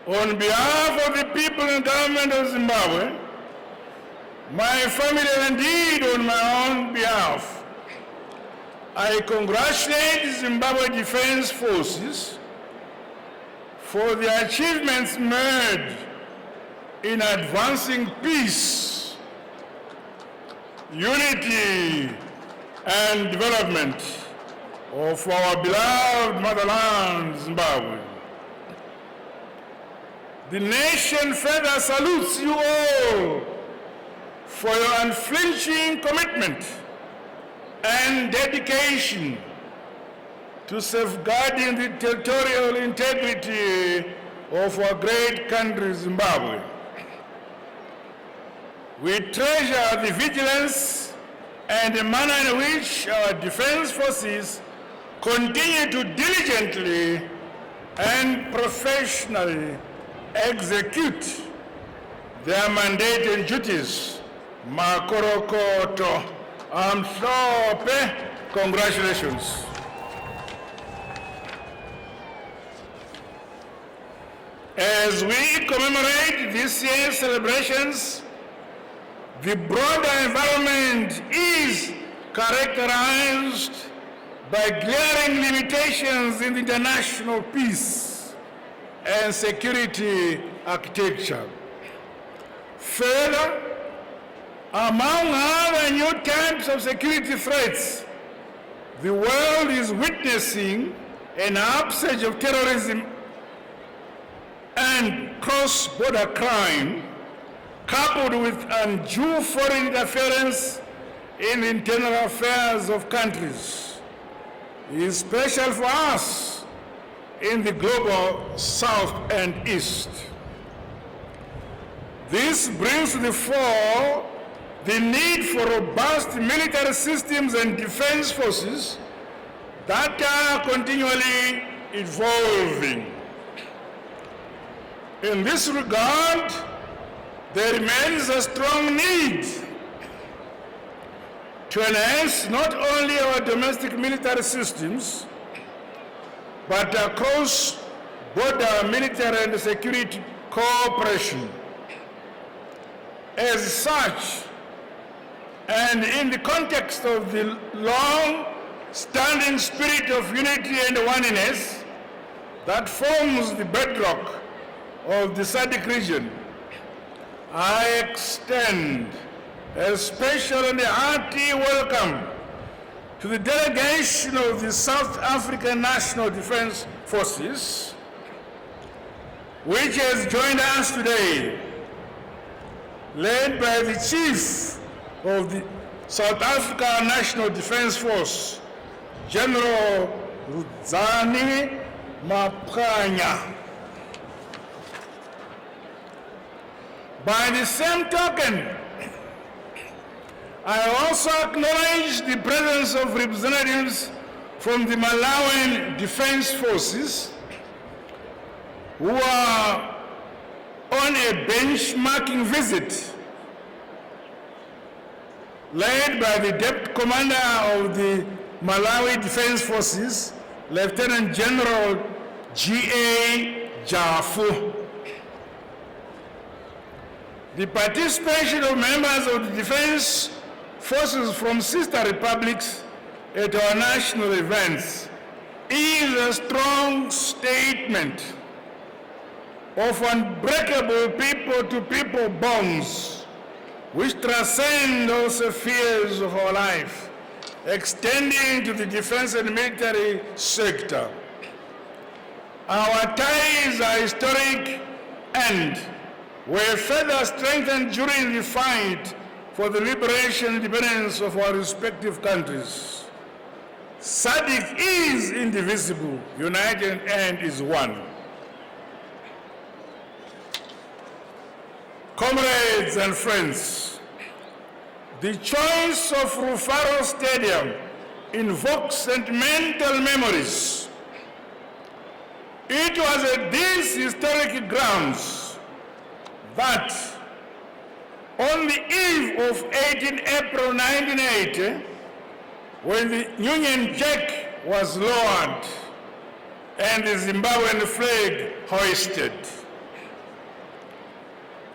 On behalf of the people and government of Zimbabwe, my family and indeed on my own behalf, I congratulate the Zimbabwe Defense Forces for the achievements made in advancing peace, unity, and development of our beloved motherland, Zimbabwe. The nation further salutes you all for your unflinching commitment and dedication to safeguarding the territorial integrity of our great country, Zimbabwe. We treasure the vigilance and the manner in which our defense forces continue to diligently and professionally execute their mandate and duties. Makorokoto, Amhlope, congratulations. As we commemorate this year's celebrations, the broader environment is characterized by glaring limitations in the international peace and security architecture. Further, among other new types of security threats, the world is witnessing an upsurge of terrorism and cross-border crime, coupled with undue foreign interference in the internal affairs of countries, especially for us in the global South and East. This brings to the fore the need for robust military systems and defense forces that are continually evolving. In this regard, there remains a strong need to enhance not only our domestic military systems, but across border military and security cooperation. As such, and in the context of the long-standing spirit of unity and oneness that forms the bedrock of the SADC region, I extend a special and hearty welcome to the delegation of the South African National Defense Forces, which has joined us today, led by the Chief of the South African National Defense Force, General Rudzani Maphanya. By the same token, I also acknowledge the presence of representatives from the Malawian Defense Forces who are on a benchmarking visit led by the Deputy Commander of the Malawi Defense Forces, Lieutenant General G.A. Jafu. The participation of members of the defense forces from sister republics at our national events is a strong statement of unbreakable people-to-people bonds which transcend all spheres of our life, extending to the defense and military sector. Our ties are historic and were further strengthened during the fight for the liberation and independence of our respective countries. SADC is indivisible, united, and is one. Comrades and friends, the choice of Rufaro Stadium invokes sentimental memories. It was at these historic grounds that on the eve of 18 April 1980, when the Union Jack was lowered and the Zimbabwean flag hoisted,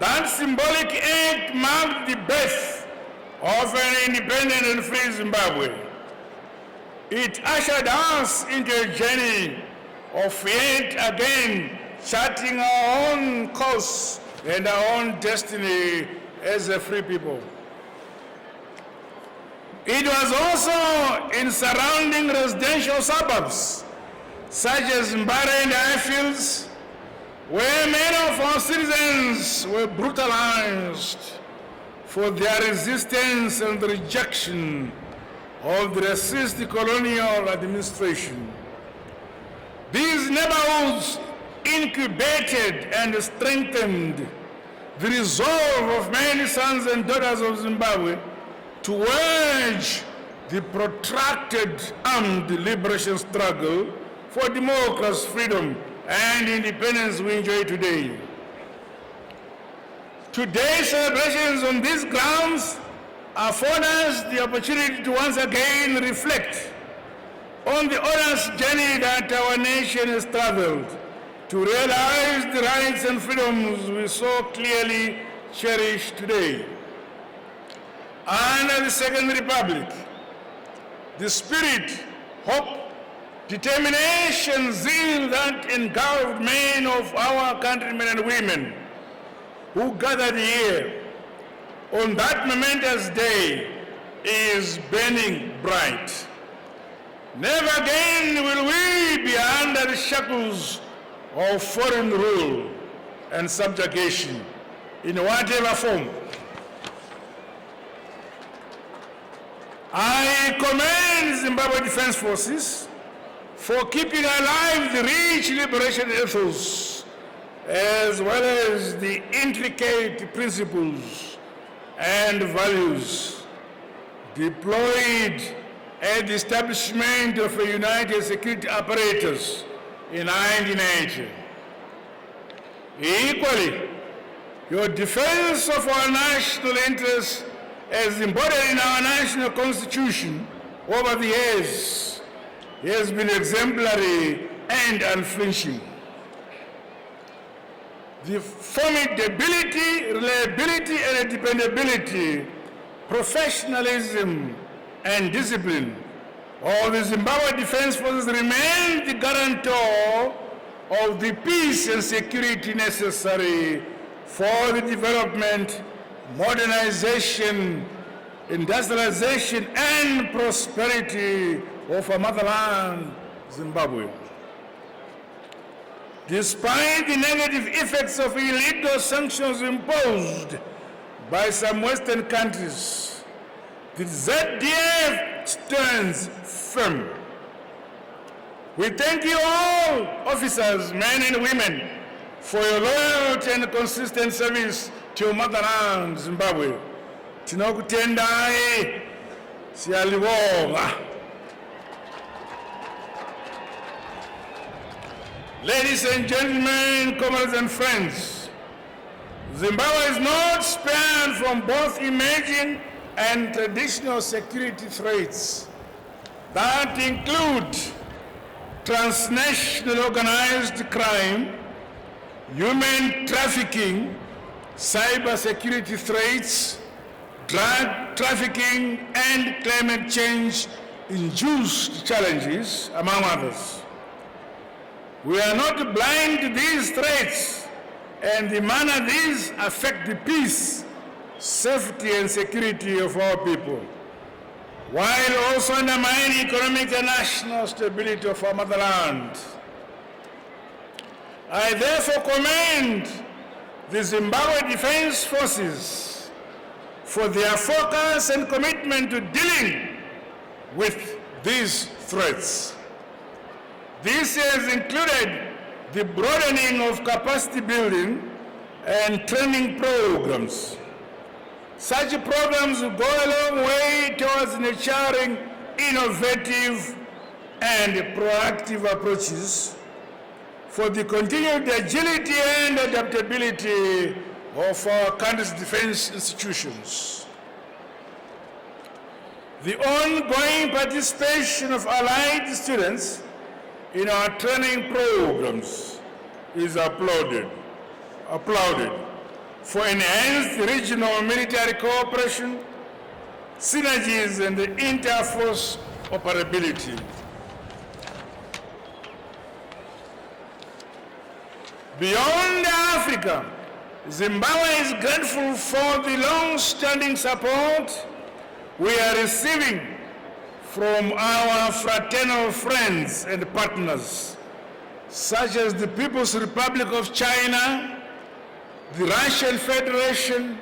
That symbolic act marked the birth of an independent and free Zimbabwe. It ushered us into a journey of yet again charting our own course and our own destiny as a free people. It was also in surrounding residential suburbs, such as Mbare and Highfields, where many of our citizens were brutalized for their resistance and rejection of the racist colonial administration. These neighborhoods incubated and strengthened the resolve of many sons and daughters of Zimbabwe to wage the protracted armed liberation struggle for democracy, freedom, and independence we enjoy today. Today's celebrations on these grounds afford us the opportunity to once again reflect on the honest journey that our nation has traveled to realize the rights and freedoms we so clearly cherish today. Under the Second Republic, the spirit, hope, determination, zeal that engulfed many of our countrymen and women who gathered here on that momentous day is burning bright. Never again will we be under the shackles of foreign rule and subjugation in whatever form. I commend Zimbabwe Defense Forces for keeping alive the rich liberation ethos as well as the intricate principles and values deployed at the establishment of a united security apparatus in 1980. Equally, your defense of our national interests as embodied in our national constitution over the years has been exemplary and unflinching. The formidability, reliability, and dependability, professionalism, and discipline of the Zimbabwe Defense Forces remain the guarantor of the peace and security necessary for the development, modernization, industrialization, and prosperity of our motherland, Zimbabwe. Despite the negative effects of illegal sanctions imposed by some Western countries, the ZDF stands firm. We thank you all, officers, men and women, for your loyalty and consistent service to your motherland, Zimbabwe. Tinokutendai, siyalibonga. Ladies and gentlemen, comrades and friends, Zimbabwe is not spared from both emerging and traditional security threats that include transnational organized crime, human trafficking, cyber security threats, drug trafficking, and climate change-induced challenges, among others. We are not blind to these threats and the manner these affect the peace, safety, and security of our people, while also undermining economic and national stability of our motherland. I therefore commend the Zimbabwe Defense Forces for their focus and commitment to dealing with these threats. This has included the broadening of capacity building and training programs. Such programs will go a long way towards nurturing innovative and proactive approaches for the continued agility and adaptability of our country's defense institutions. The ongoing participation of allied students in our training programs is applauded. for enhanced regional military cooperation, synergies, and inter-force operability. Beyond Africa, Zimbabwe is grateful for the long-standing support we are receiving from our fraternal friends and partners, such as the People's Republic of China, the Russian Federation,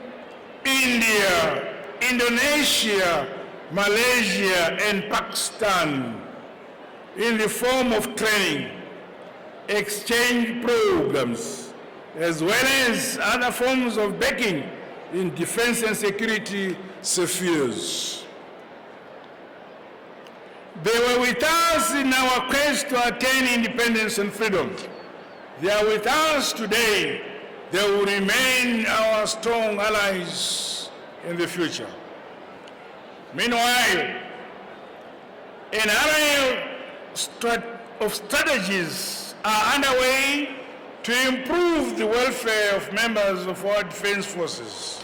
India, Indonesia, Malaysia, and Pakistan, in the form of training, exchange programs, as well as other forms of backing in defense and security spheres. They were with us in our quest to attain independence and freedom. They are with us today. They will remain our strong allies in the future. Meanwhile, an array of strategies are underway to improve the welfare of members of our defense forces.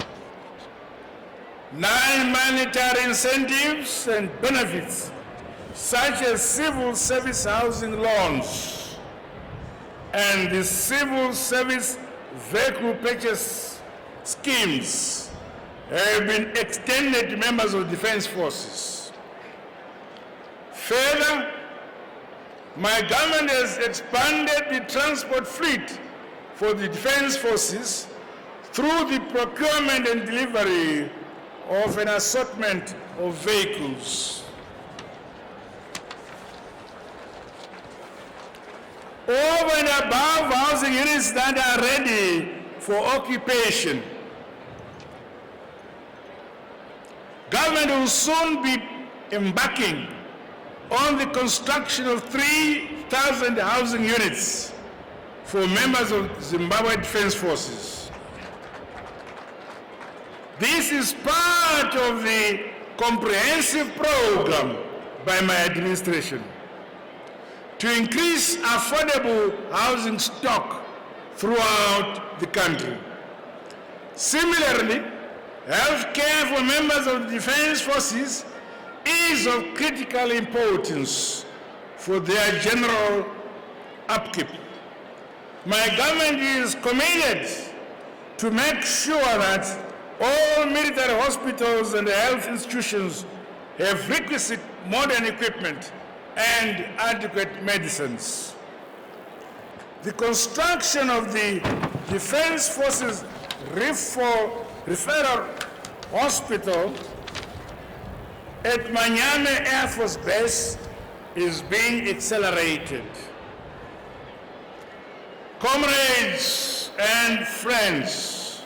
Non-monetary incentives and benefits, such as civil service housing loans and the civil service vehicle purchase schemes, have been extended to members of defense forces. Further, my government has expanded the transport fleet for the defense forces through the procurement and delivery of an assortment of vehicles. Over and above housing units that are ready for occupation, government will soon be embarking on the construction of 3,000 housing units for members of Zimbabwe Defense Forces. This is part of the comprehensive program by my administration to increase affordable housing stock throughout the country. Similarly, health care for members of the defense forces is of critical importance for their general upkeep. My government is committed to make sure that all military hospitals and health institutions have requisite modern equipment and adequate medicines. The construction of the Defense Forces Rufaro Hospital at Manyame Air Force Base is being accelerated. Comrades and friends,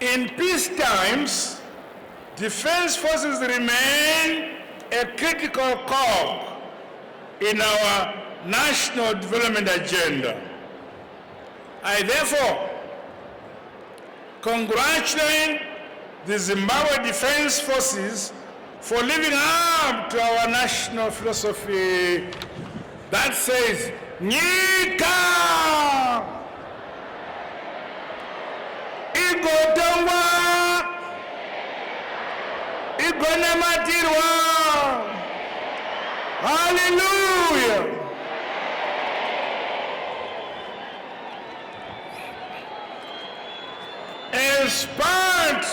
in peace times, defense forces remain a critical cog in our national development agenda. I therefore congratulate the Zimbabwe Defense Forces for living up to our national philosophy that says, Nyika igotongwa igonamatirwa. Hallelujah. As part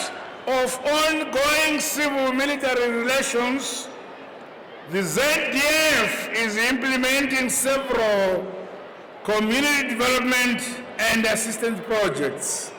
of ongoing civil-military relations, the ZDF is implementing several community development and assistance projects.